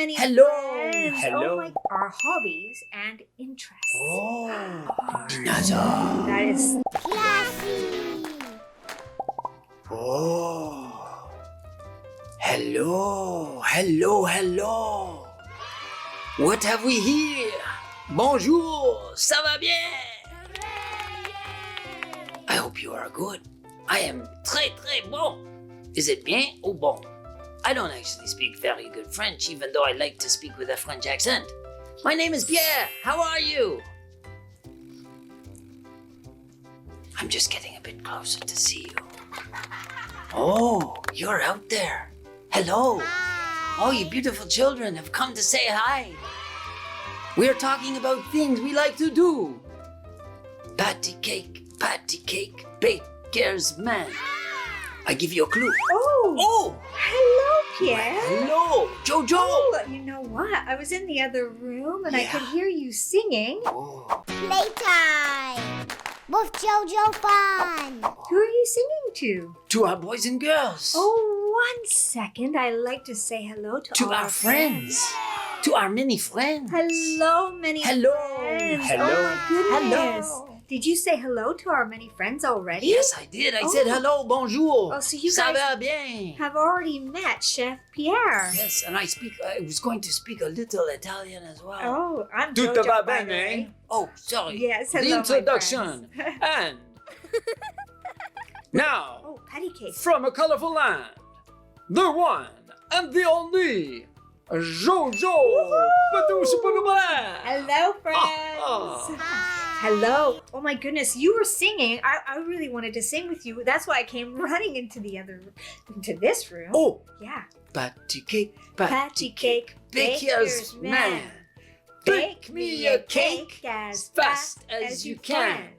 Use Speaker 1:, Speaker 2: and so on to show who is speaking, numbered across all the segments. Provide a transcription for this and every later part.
Speaker 1: many
Speaker 2: Hello.
Speaker 1: friends.
Speaker 2: Hello.
Speaker 1: Oh my, our hobbies and interests.
Speaker 2: Oh,
Speaker 1: That is
Speaker 3: Classy.
Speaker 2: Oh. Hello. Hello, hello. What have we here? Bonjour. Ça va bien? I hope you are good. I am très bon. Is it bien ou bon? I don't actually speak very good French, even though I like to speak with a French accent. My name is Pierre. How are you? I'm just getting a bit closer to see you. Oh, you're out there. Hello. Oh, you beautiful children have come to say hi. We're talking about things we like to do. Patty cake, baker's man. I give you a clue.
Speaker 1: Oh, hello, Pierre.
Speaker 2: Hello, Jojo.
Speaker 1: Oh, you know what? I was in the other room and I could hear you singing.
Speaker 2: Oh.
Speaker 3: Playtime with JojoFun.
Speaker 1: Who are you singing to?
Speaker 2: To our boys and girls.
Speaker 1: Oh, 1 second. I'd like to say hello to all
Speaker 2: our friends. To our many friends.
Speaker 1: Hello, many
Speaker 2: Hello.
Speaker 1: friends.
Speaker 2: Hello.
Speaker 1: Oh my goodness.
Speaker 2: Hello.
Speaker 1: Did you say hello to our many friends already?
Speaker 2: Yes, I did. I said hello, bonjour.
Speaker 1: Oh, so you
Speaker 2: Ça
Speaker 1: guys
Speaker 2: va bien?
Speaker 1: have already met Chef Pierre.
Speaker 2: Yes, and I was going to speak a little Italian as well.
Speaker 1: Oh, I'm
Speaker 2: Tutto
Speaker 1: Jojo,
Speaker 2: va
Speaker 1: by the
Speaker 2: bene?
Speaker 1: way.
Speaker 2: Oh, sorry.
Speaker 1: Yes,
Speaker 2: The
Speaker 1: hello, my
Speaker 2: introduction.
Speaker 1: friends.
Speaker 2: And now,
Speaker 1: Oh, patty cake.
Speaker 2: from a colorful land, the one and the only Jojo.
Speaker 1: Hello, friends. Hello. Oh my goodness, you were singing. I really wanted to sing with you. That's why I came running into this room.
Speaker 2: Oh,
Speaker 1: Yeah.
Speaker 2: patty cake,
Speaker 1: Patty cake,
Speaker 2: baker's man. Bake me a cake
Speaker 1: as
Speaker 2: fast as you can.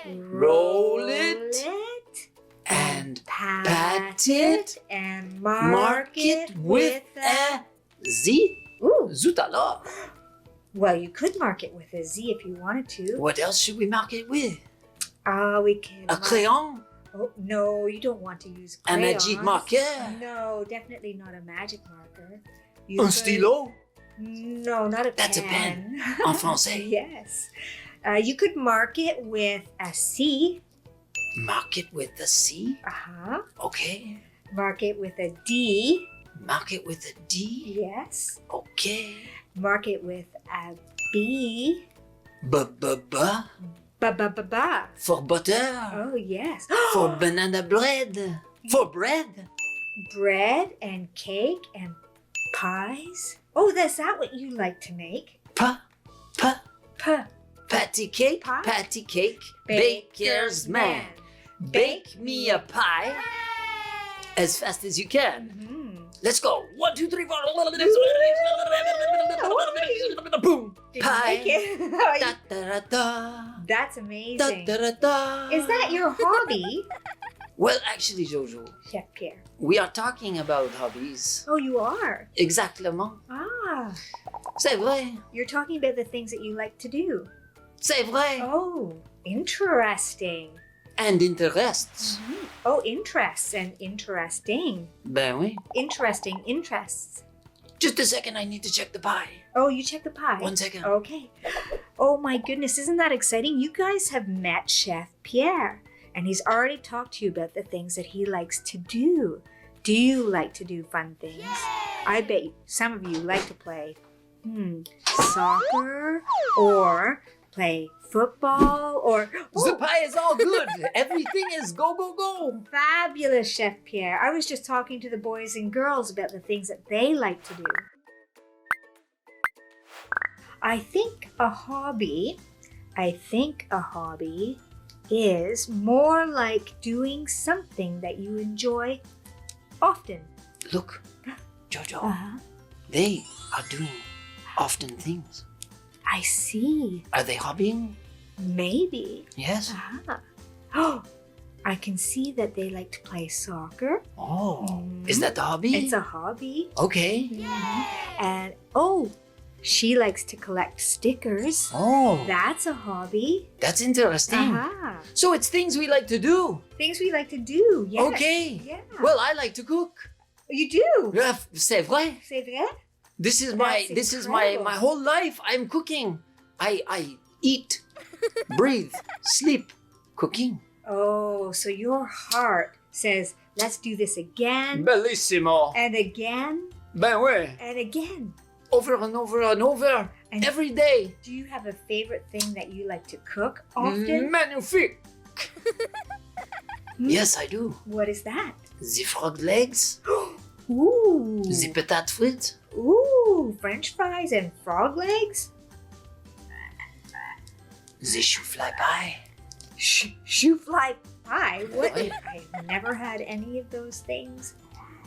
Speaker 1: Roll
Speaker 2: it and
Speaker 1: pat it, and mark it with a...
Speaker 2: Z.
Speaker 1: Ooh.
Speaker 2: Zut alors.
Speaker 1: Well, you could mark it with a Z if you wanted to.
Speaker 2: What else should we mark it with?
Speaker 1: We can...
Speaker 2: A crayon?
Speaker 1: Oh, no, you don't want to use
Speaker 2: A
Speaker 1: crayons.
Speaker 2: magic marker?
Speaker 1: No, definitely not a magic marker.
Speaker 2: Un stylo?
Speaker 1: No, not a pen.
Speaker 2: That's a pen. En français.
Speaker 1: Yes. You could mark it with a C.
Speaker 2: Mark it with a C?
Speaker 1: Uh-huh.
Speaker 2: Okay.
Speaker 1: Mark it with a D.
Speaker 2: Mark it with a D?
Speaker 1: Yes.
Speaker 2: Okay.
Speaker 1: Mark it with a B.
Speaker 2: Ba.
Speaker 1: Ba.
Speaker 2: For butter.
Speaker 1: Oh, yes.
Speaker 2: For banana bread. For bread.
Speaker 1: Bread and cake and pies. Oh, is that what you like to make?
Speaker 2: Patty cake,
Speaker 1: Pie?
Speaker 2: patty cake, baker's man. Bake me a pie as fast as you can.
Speaker 1: Mhm.
Speaker 2: Let's go. 1, 2, 3, 4. Boom.
Speaker 1: Did
Speaker 2: Pie.
Speaker 1: you make it?
Speaker 2: Da, da, da, da.
Speaker 1: That's
Speaker 2: Da,
Speaker 1: amazing.
Speaker 2: da, da, da.
Speaker 1: Is that your hobby,
Speaker 2: Well, actually, Jojo,
Speaker 1: Chef Pierre?
Speaker 2: we are talking about hobbies.
Speaker 1: Oh, you are?
Speaker 2: Exactement.
Speaker 1: Ah,
Speaker 2: C'est vrai.
Speaker 1: you're talking about the things that you like to do.
Speaker 2: C'est vrai.
Speaker 1: Oh, interesting.
Speaker 2: And interests.
Speaker 1: Oh, interests and interesting.
Speaker 2: Ben oui.
Speaker 1: Interesting interests.
Speaker 2: Just a second, I need to check the pie.
Speaker 1: Oh, you check the pie.
Speaker 2: 1 second.
Speaker 1: Okay. Oh my goodness, isn't that exciting? You guys have met Chef Pierre, and he's already talked to you about the things that he likes to do. Do you like to do fun things? I bet some of you like to play soccer or play football or...
Speaker 2: The pie is all good. Everything is go.
Speaker 1: Fabulous, Chef Pierre. I was just talking to the boys and girls about the things that they like to do. I think a hobby is more like doing something that you enjoy often.
Speaker 2: Look, Jojo,
Speaker 1: Uh-huh.
Speaker 2: they are doing often things.
Speaker 1: I see.
Speaker 2: Are they hobbying?
Speaker 1: Maybe.
Speaker 2: Yes.
Speaker 1: Uh-huh. Oh, I can see that they like to play soccer.
Speaker 2: Oh, is that the hobby?
Speaker 1: It's a hobby.
Speaker 2: Okay.
Speaker 1: And she likes to collect stickers.
Speaker 2: Oh,
Speaker 1: That's a hobby.
Speaker 2: that's interesting.
Speaker 1: Uh-huh.
Speaker 2: So it's things we like to do.
Speaker 1: Things we like to do. Yes.
Speaker 2: Okay.
Speaker 1: Yeah.
Speaker 2: Well, I like to cook.
Speaker 1: You do.
Speaker 2: C'est vrai.
Speaker 1: C'est vrai?
Speaker 2: This is
Speaker 1: That's
Speaker 2: my
Speaker 1: incredible.
Speaker 2: whole life. I'm cooking. I eat, breathe, sleep, cooking.
Speaker 1: Oh, so your heart says, let's do this again
Speaker 2: Bellissimo.
Speaker 1: and again
Speaker 2: Ben ouais.
Speaker 1: and again.
Speaker 2: Over and over and over.
Speaker 1: And
Speaker 2: Every day.
Speaker 1: do you have a favorite thing that you like to cook often?
Speaker 2: Magnifique. Yes, I do.
Speaker 1: What is that?
Speaker 2: The frog legs,
Speaker 1: Ooh.
Speaker 2: the patate frites.
Speaker 1: Ooh, French fries and frog legs?
Speaker 2: The choux-fly pie.
Speaker 1: Shoe fly pie? What?
Speaker 2: Right.
Speaker 1: I've never had any of those things.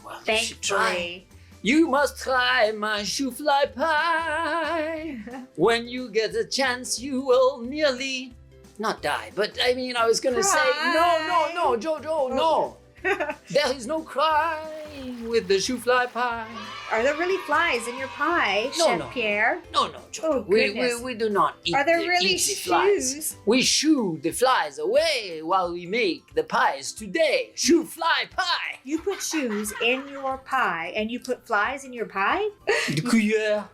Speaker 2: Well, you should try.
Speaker 1: Thankfully.
Speaker 2: You must try my choux-fly pie. When you get a chance, you will nearly not die. But I mean, I was gonna say, no, Jojo, no. There is no crying with the choux-fly pie.
Speaker 1: Are there really flies in your pie,
Speaker 2: No,
Speaker 1: Chef
Speaker 2: no.
Speaker 1: Pierre?
Speaker 2: No, Jojo.
Speaker 1: Oh, goodness.
Speaker 2: we do not eat,
Speaker 1: Are there really
Speaker 2: eat the flies.
Speaker 1: shoes?
Speaker 2: We shoo the flies away while we make the pies today. Choux-fly pie.
Speaker 1: You put shoes in your pie and you put flies in your pie?
Speaker 2: De cuillère.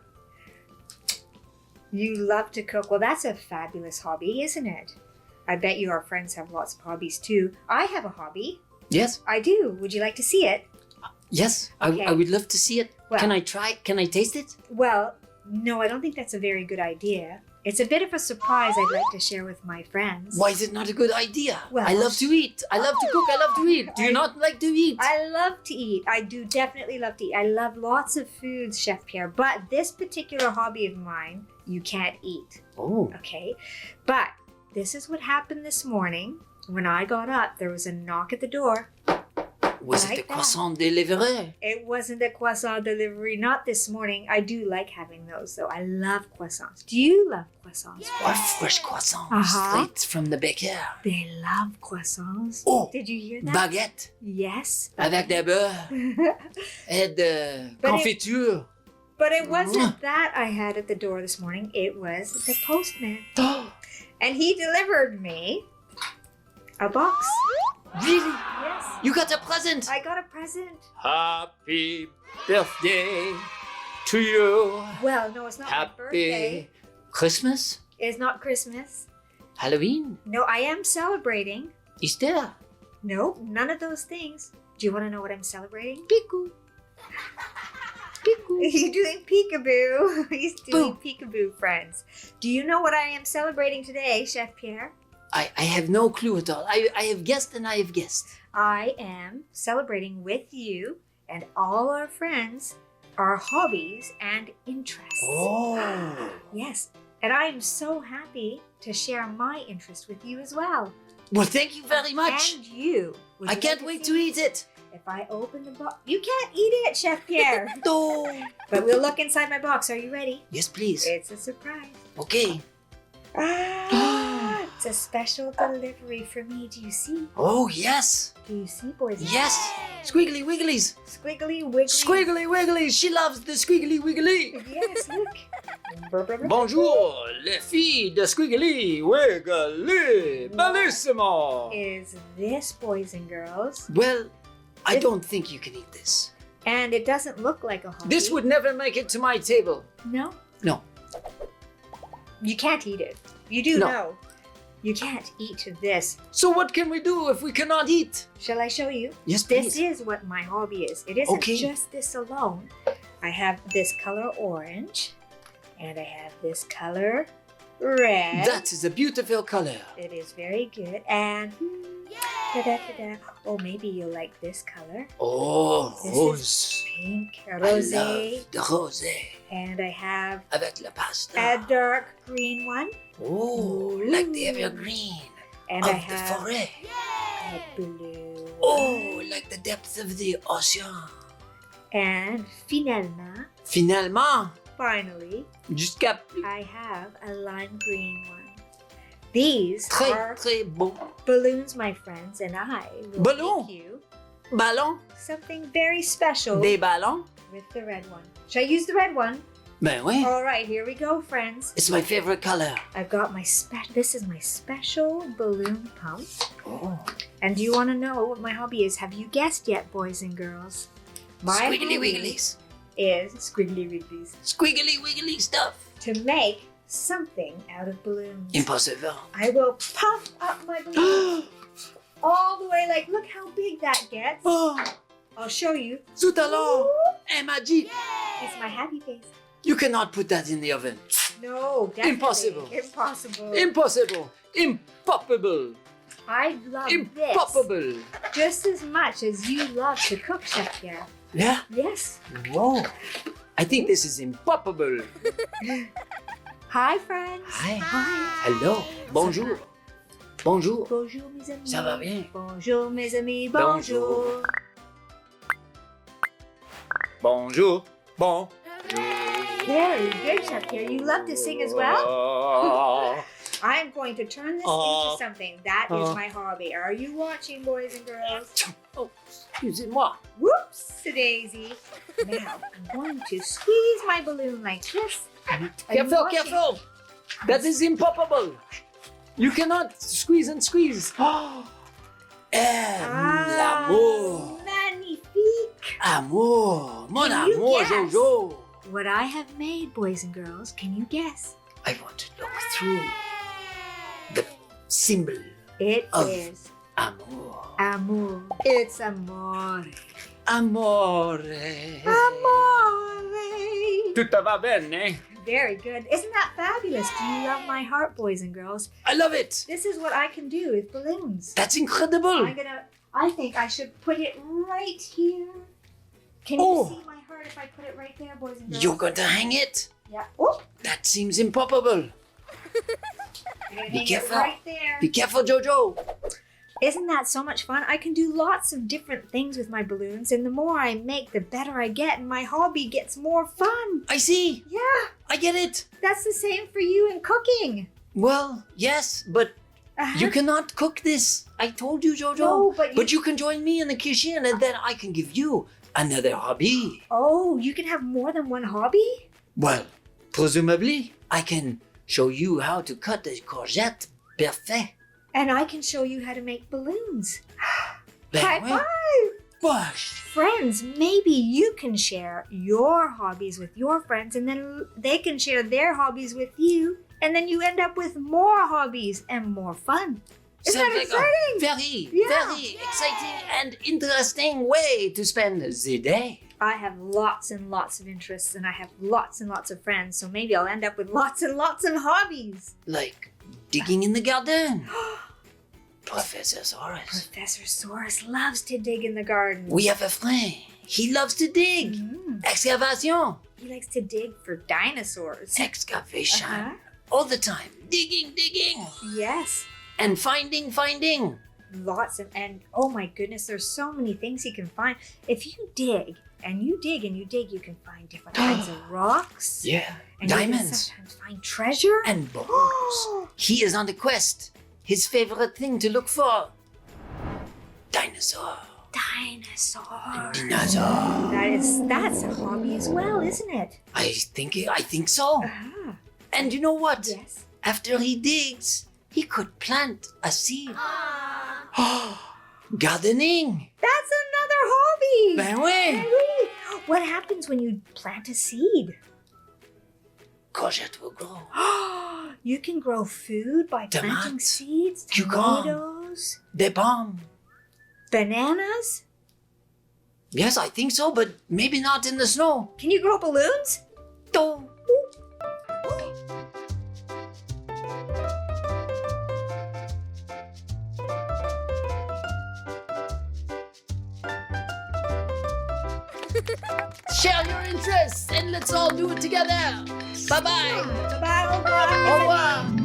Speaker 1: You love to cook. Well, that's a fabulous hobby, isn't it? I bet you our friends have lots of hobbies too. I have a hobby.
Speaker 2: Yes,
Speaker 1: I do. Would you like to see it?
Speaker 2: yes.
Speaker 1: Okay.
Speaker 2: I would love to see it.
Speaker 1: Well-
Speaker 2: Can I try? Can I taste it?
Speaker 1: Well, no, I don't think that's a very good idea. It's a bit of a surprise I'd like to share with my friends.
Speaker 2: Why is it not a good idea?
Speaker 1: Well-
Speaker 2: I love to eat. I love to cook. I love to eat. Do you not like to eat?
Speaker 1: I love to eat. I do definitely love to eat. I love lots of foods, Chef Pierre. But this particular hobby of mine, you can't eat.
Speaker 2: Oh,
Speaker 1: Okay? But this is what happened this morning. When I got up, there was a knock at the door.
Speaker 2: was
Speaker 1: Like
Speaker 2: it the
Speaker 1: that.
Speaker 2: croissant delivery?
Speaker 1: It wasn't a croissant delivery, not this morning. I do like having those, though. I love croissants. Do you love croissants?
Speaker 2: Or fresh croissant
Speaker 1: Uh-huh.
Speaker 2: straight from the baker?
Speaker 1: They love croissants.
Speaker 2: Oh,
Speaker 1: Did you hear that?
Speaker 2: baguette
Speaker 1: Yes.
Speaker 2: avec des beurre et de
Speaker 1: But
Speaker 2: confiture.
Speaker 1: But it wasn't that I had at the door this morning. It was the postman. And he delivered me a box.
Speaker 2: Really?
Speaker 1: Yes.
Speaker 2: You got a present?
Speaker 1: I got a present.
Speaker 2: Happy birthday to you.
Speaker 1: Well, no, it's not my birthday.
Speaker 2: Happy Christmas?
Speaker 1: It's not Christmas.
Speaker 2: Halloween?
Speaker 1: No, I am celebrating.
Speaker 2: Easter?
Speaker 1: No, none of those things. Do you want to know what I'm celebrating?
Speaker 2: Piku. Piku.
Speaker 1: He's doing peekaboo. He's doing peekaboo, friends. Do you know what I am celebrating today, Chef Pierre?
Speaker 2: I have no clue at all. I have guessed and I have guessed.
Speaker 1: I am celebrating with you and all our friends our hobbies and interests.
Speaker 2: Oh.
Speaker 1: Yes, and I am so happy to share my interest with you as well.
Speaker 2: Well, thank you very much.
Speaker 1: And you. Would
Speaker 2: I
Speaker 1: you
Speaker 2: can't
Speaker 1: like
Speaker 2: wait
Speaker 1: see
Speaker 2: to eat it.
Speaker 1: If I open the box, you can't eat it, Chef Pierre.
Speaker 2: No.
Speaker 1: But we'll look inside my box. Are you ready?
Speaker 2: Yes, please.
Speaker 1: It's a surprise.
Speaker 2: Okay.
Speaker 1: Ah, it's a special delivery for me. Do you see?
Speaker 2: Oh, yes.
Speaker 1: Do you see, boys? and
Speaker 2: Yes. Squiggly wigglies.
Speaker 1: girls? Squiggly wiggly.
Speaker 2: Squiggly wigglies. She loves the squiggly wiggly.
Speaker 1: Yes, look.
Speaker 2: Bonjour, les filles de squiggly wiggly. Bellissimo.
Speaker 1: Is this, boys and girls?
Speaker 2: Well, I don't think you can eat this.
Speaker 1: And it doesn't look like a hobby.
Speaker 2: This would never make it to my table.
Speaker 1: No?
Speaker 2: No.
Speaker 1: You can't eat it. You do
Speaker 2: No.
Speaker 1: know. You can't eat this.
Speaker 2: So what can we do if we cannot eat?
Speaker 1: Shall I show you?
Speaker 2: Yes,
Speaker 1: This
Speaker 2: please.
Speaker 1: is what my hobby is. It isn't
Speaker 2: Okay.
Speaker 1: just this alone. I have this color orange, and I have this color red.
Speaker 2: That is a beautiful color.
Speaker 1: It is very good. And da-da-da-da. Oh, maybe you'll like this color.
Speaker 2: Oh,
Speaker 1: This
Speaker 2: rose.
Speaker 1: Pink,
Speaker 2: I
Speaker 1: rosé.
Speaker 2: love the rosé.
Speaker 1: And I have
Speaker 2: Avec la pasta.
Speaker 1: a dark green one.
Speaker 2: Oh, like the evergreen
Speaker 1: And
Speaker 2: of
Speaker 1: I
Speaker 2: the
Speaker 1: have
Speaker 2: forêt.
Speaker 1: a blue.
Speaker 2: Oh, like the depths of the ocean.
Speaker 1: And finalement,
Speaker 2: Finalement,
Speaker 1: finally,
Speaker 2: jusqu'à plus.
Speaker 1: I have a lime green one. These
Speaker 2: Très,
Speaker 1: are
Speaker 2: très beau.
Speaker 1: balloons, my friends, and I will
Speaker 2: Ballon.
Speaker 1: make you
Speaker 2: Ballon?
Speaker 1: something very special
Speaker 2: Des ballons?
Speaker 1: with the red one. Shall I use the red one?
Speaker 2: Ben oui.
Speaker 1: All right, here we go, friends.
Speaker 2: It's my favorite color.
Speaker 1: I've got my this is my special balloon pump.
Speaker 2: Oh.
Speaker 1: And do you want to know what my hobby is? Have you guessed yet, boys and girls? My
Speaker 2: Squiggly
Speaker 1: hobby
Speaker 2: wigglies.
Speaker 1: is squiggly wigglies.
Speaker 2: Squiggly wiggly stuff.
Speaker 1: To make something out of balloons.
Speaker 2: Impossible.
Speaker 1: I will puff up my balloon all the way, like, look how big that gets.
Speaker 2: Oh,
Speaker 1: I'll show you.
Speaker 2: tout alors. Un magique.
Speaker 1: It's my happy face.
Speaker 2: You cannot put that in the oven.
Speaker 1: No, definitely.
Speaker 2: Impossible.
Speaker 1: Impossible.
Speaker 2: Impossible. Impossible.
Speaker 1: I love this
Speaker 2: Impossible.
Speaker 1: just as much as you love to cook, Chef Pierre.
Speaker 2: Yeah?
Speaker 1: Yes.
Speaker 2: Whoa. I think this is impossible.
Speaker 1: Hi, friends.
Speaker 2: Hi.
Speaker 1: Hi.
Speaker 2: Hello. Bonjour. Bonjour.
Speaker 1: Bonjour, mes amis.
Speaker 2: Ça va bien?
Speaker 1: Bonjour, mes amis.
Speaker 2: Bonjour.
Speaker 1: Bonjour.
Speaker 2: Bonjour. Bon.
Speaker 1: Very good, Chef Pierre. You love to sing as well? I'm going to turn this into something. That is my hobby. Are you watching, boys and girls?
Speaker 2: Oh, excusez-moi.
Speaker 1: Whoops, daisy. Now, I'm going to squeeze my balloon like this. Are you
Speaker 2: Careful,
Speaker 1: watching?
Speaker 2: careful. That is impossible. You cannot squeeze and squeeze. L'amour.
Speaker 1: Magnifique.
Speaker 2: Amour. Mon
Speaker 1: Can you
Speaker 2: amour,
Speaker 1: guess?
Speaker 2: Jojo.
Speaker 1: What I have made, boys and girls, can you guess?
Speaker 2: I want to look through the symbol
Speaker 1: It
Speaker 2: Of-
Speaker 1: is
Speaker 2: amour.
Speaker 1: amor. It's amore.
Speaker 2: Amore.
Speaker 1: Amore.
Speaker 2: Tutto va bene.
Speaker 1: Very good. Isn't that fabulous? Do you love my heart, boys and girls?
Speaker 2: I love it.
Speaker 1: This is what I can do with balloons.
Speaker 2: That's incredible.
Speaker 1: I think I should put it right here. Can
Speaker 2: Oh.
Speaker 1: you see my heart if I put it right there, boys and girls?
Speaker 2: You're going to hang it?
Speaker 1: Yeah. Oh,
Speaker 2: That seems impossible.
Speaker 1: I'm gonna
Speaker 2: Be
Speaker 1: hang
Speaker 2: careful.
Speaker 1: it right there.
Speaker 2: Be careful, Jojo.
Speaker 1: Isn't that so much fun? I can do lots of different things with my balloons, and the more I make, the better I get, and my hobby gets more fun.
Speaker 2: I see.
Speaker 1: Yeah,
Speaker 2: I get it.
Speaker 1: that's the same for you in cooking.
Speaker 2: Well, yes, but you cannot cook this. I told you, Jojo.
Speaker 1: No, but
Speaker 2: you can join me in the kitchen and then I can give you another hobby.
Speaker 1: Oh, you can have more than one hobby?
Speaker 2: Well, presumably, I can show you how to cut a courgette parfait.
Speaker 1: And I can show you how to make balloons.
Speaker 2: Ben
Speaker 1: High
Speaker 2: oui.
Speaker 1: five!
Speaker 2: Gosh.
Speaker 1: Friends, maybe you can share your hobbies with your friends, and then they can share their hobbies with you, and then you end up with more hobbies and more fun. Isn't
Speaker 2: Sounds
Speaker 1: that
Speaker 2: like a
Speaker 1: exciting?
Speaker 2: very, very exciting and interesting way to spend the day.
Speaker 1: I have lots and lots of interests, and I have lots and lots of friends, so maybe I'll end up with lots and lots of hobbies.
Speaker 2: Like digging in the garden. Professor Soros.
Speaker 1: Professor Soros loves to dig in the garden.
Speaker 2: We have a friend. He loves to dig.
Speaker 1: Mm.
Speaker 2: Excavation.
Speaker 1: He likes to dig for dinosaurs.
Speaker 2: Excavation.
Speaker 1: Uh-huh.
Speaker 2: All the time. Digging, digging.
Speaker 1: Yes.
Speaker 2: And finding, finding.
Speaker 1: Lots of, and oh my goodness, there's so many things he can find. If you dig and you dig and you dig, you can find different kinds of rocks.
Speaker 2: Yeah.
Speaker 1: And you can
Speaker 2: Diamonds.
Speaker 1: sometimes find treasure.
Speaker 2: And bones. He is on the quest. His favorite thing to look for. Dinosaur.
Speaker 1: Dinosaur.
Speaker 2: Dinosaur.
Speaker 1: That's a hobby as well, isn't it?
Speaker 2: I think so.
Speaker 1: Ah,
Speaker 2: And you know what?
Speaker 1: yes.
Speaker 2: After he digs, he could plant a seed. Gardening.
Speaker 1: That's another hobby.
Speaker 2: Ben oui.
Speaker 1: Oui. What happens when you plant a seed?
Speaker 2: Courgette will grow.
Speaker 1: You can grow food by planting
Speaker 2: Tomates.
Speaker 1: seeds,
Speaker 2: Cucumber.
Speaker 1: tomatoes,
Speaker 2: Des pommes.
Speaker 1: bananas.
Speaker 2: Yes, I think so, but maybe not in the snow.
Speaker 1: Can you grow balloons?
Speaker 2: No. Share your interests and let's all do it together. Bye-bye.
Speaker 1: Bye-bye. Au revoir.
Speaker 2: Au revoir.